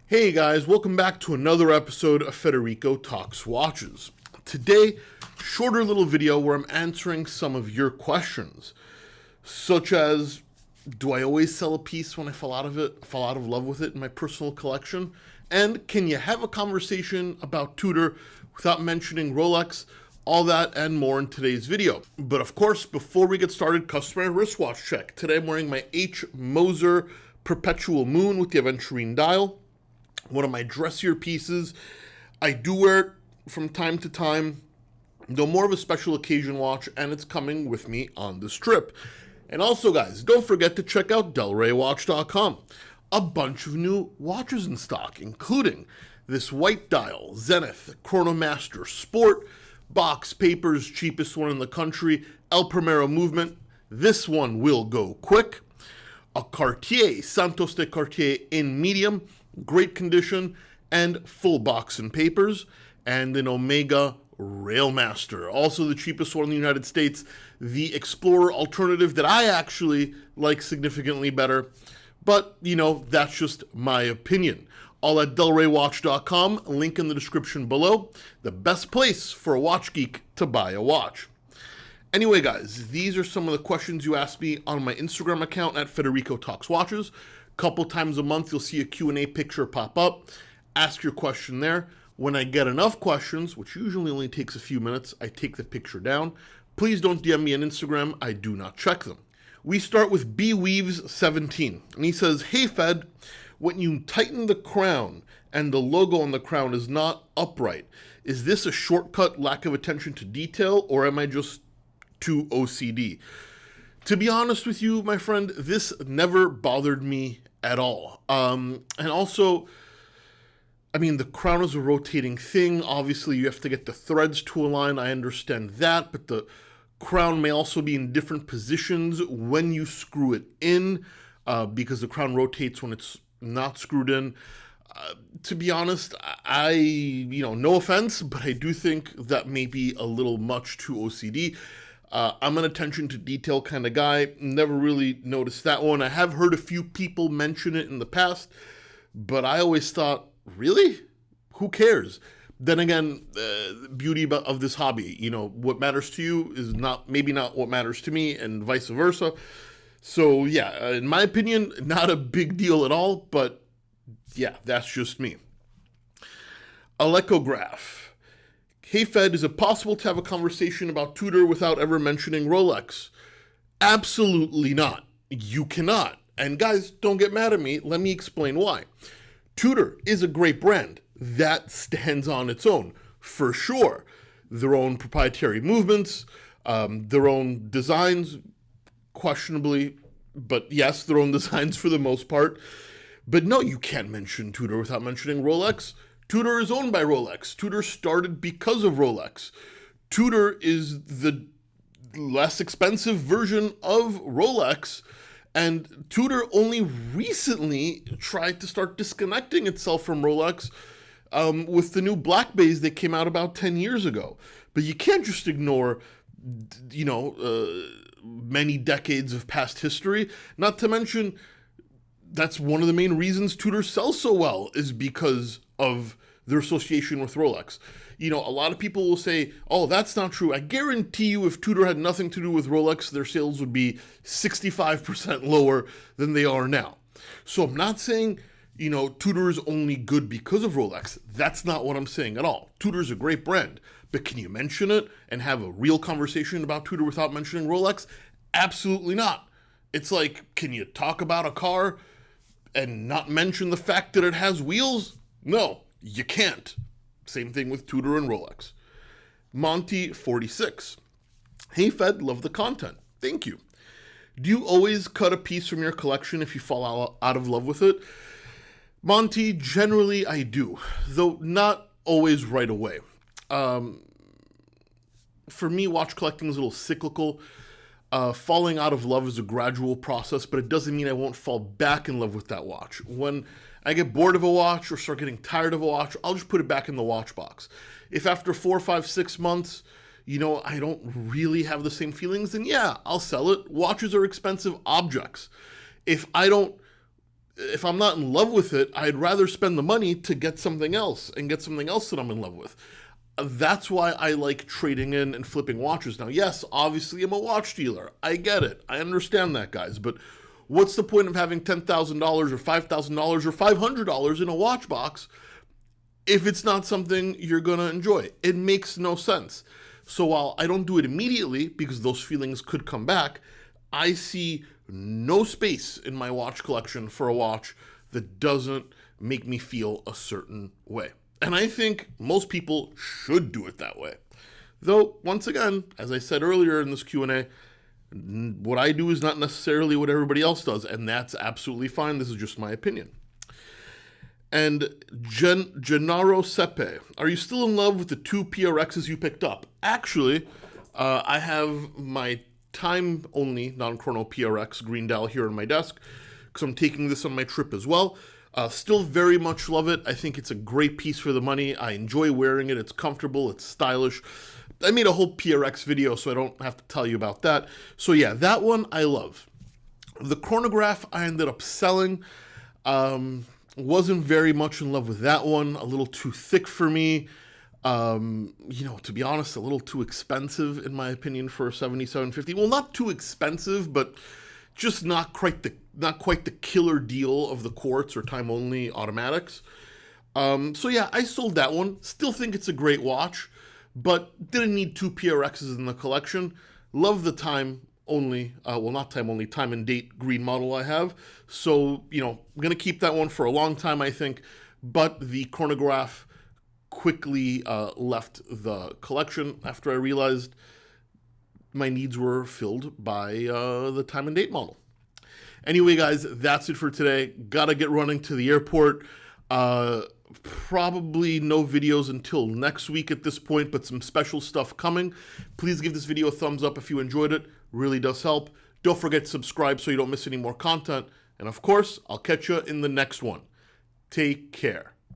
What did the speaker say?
Hey guys, welcome back to another episode of Federico Talks Watches. Today, shorter little video where I'm answering some of your questions, such as, do I always sell a piece when I fall out of love with it in my personal collection? And can you have a conversation about Tudor without mentioning Rolex? All that and more in today's video. But of course, before we get started, customary wristwatch check. Today I'm wearing my H. Moser Perpetual Moon with the Aventurine dial. One of my dressier pieces. I do wear it from time to time, though more of a special occasion watch, and it's coming with me on this trip. And also, guys, don't forget to check out delraywatch.com. A bunch of new watches in stock, including this white dial, Zenith, Chronomaster Sport, box papers, cheapest one in the country, El Primero Movement. This one will go quick. A Cartier, Santos de Cartier in medium, great condition, and full box and papers, and an Omega Railmaster, also the cheapest one in the United States, the Explorer alternative that I actually like significantly better, but, that's just my opinion. All at delraywatch.com, link in the description below, the best place for a watch geek to buy a watch. Anyway, guys, these are some of the questions you asked me on my Instagram account at Federico Talks Watches. Couple times a month, you'll see a Q&A picture pop up. Ask your question there. When I get enough questions, which usually only takes a few minutes, I take the picture down. Please don't DM me on Instagram. I do not check them. We start with bweaves17, and he says, "Hey Fed, when you tighten the crown and the logo on the crown is not upright, is this a shortcut lack of attention to detail, or am I just too OCD?" To be honest with you, my friend, this never bothered me at all. And also, the crown is a rotating thing. Obviously, you have to get the threads to align. I understand that, but the crown may also be in different positions when you screw it in, because the crown rotates when it's not screwed in. To be honest, no offense, but I do think that may be a little much too OCD. I'm an attention to detail kind of guy. Never really noticed that one. I have heard a few people mention it in the past, but I always thought, really? Who cares? Then again, the beauty of this hobby, what matters to you is maybe not what matters to me, and vice versa. So yeah, in my opinion, not a big deal at all, but yeah, that's just me. Alechograph. "Hey Fed, is it possible to have a conversation about Tudor without ever mentioning Rolex?" Absolutely not. You cannot. And guys, don't get mad at me. Let me explain why. Tudor is a great brand. That stands on its own, for sure. Their own proprietary movements, their own designs, questionably, but yes, their own designs for the most part. But no, you can't mention Tudor without mentioning Rolex. Tudor is owned by Rolex. Tudor started because of Rolex. Tudor is the less expensive version of Rolex, and Tudor only recently tried to start disconnecting itself from Rolex with the new Black Bays that came out about 10 years ago. But you can't just ignore, many decades of past history. Not to mention, that's one of the main reasons Tudor sells so well, is because of their association with Rolex. A lot of people will say, oh, that's not true. I guarantee you if Tudor had nothing to do with Rolex, their sales would be 65% lower than they are now. So I'm not saying, Tudor is only good because of Rolex. That's not what I'm saying at all. Tudor is a great brand, but can you mention it and have a real conversation about Tudor without mentioning Rolex? Absolutely not. It's like, can you talk about a car and not mention the fact that it has wheels? No, you can't. Same thing with Tudor and Rolex. Monty46. "Hey Fed, love the content. Thank you. Do you always cut a piece from your collection if you fall out of love with it?" Monty, generally I do, though not always right away. For me, watch collecting is a little cyclical. Falling out of love is a gradual process, but it doesn't mean I won't fall back in love with that watch. When I get bored of a watch or start getting tired of a watch, I'll just put it back in the watch box. If after 4, 5, 6 months, I don't really have the same feelings, then yeah, I'll sell it. Watches are expensive objects. If I don't if I'm not in love with it, I'd rather spend the money to get something else and get something else that I'm in love with. That's why I like trading in and flipping watches. Now, yes, obviously I'm a watch dealer. I get it. I understand that, guys. But what's the point of having $10,000 or $5,000 or $500 in a watch box if it's not something you're going to enjoy? It makes no sense. So while I don't do it immediately because those feelings could come back, I see no space in my watch collection for a watch that doesn't make me feel a certain way. And I think most people should do it that way. Though, once again, as I said earlier in this Q&A, what I do is not necessarily what everybody else does, and that's absolutely fine. This is just my opinion. And Gennaro Sepe, are you still in love with the 2 PRXs you picked up? Actually, I have my time-only non-chrono PRX green dial here on my desk because I'm taking this on my trip as well. Still very much love it. I think it's a great piece for the money. I enjoy wearing it. It's comfortable. It's stylish. I made a whole PRX video, so I don't have to tell you about that. So yeah, that one I love. The chronograph I ended up selling. Wasn't very much in love with that one. A little too thick for me. To be honest, a little too expensive in my opinion for a 7750. Well, not too expensive, but just not quite the killer deal of the quartz or time only automatics. So yeah, I sold that one. Still think it's a great watch, but didn't need 2 PRXs in the collection. Love the time only, not time only, time and date green model I have. So, I'm going to keep that one for a long time, I think. But the chronograph quickly left the collection after I realized my needs were filled by the time and date model. Anyway, guys, that's it for today. Gotta get running to the airport. Probably no videos until next week at this point, but some special stuff coming. Please give this video a thumbs up if you enjoyed it. Really does help. Don't forget to subscribe so you don't miss any more content. And of course, I'll catch you in the next one. Take care.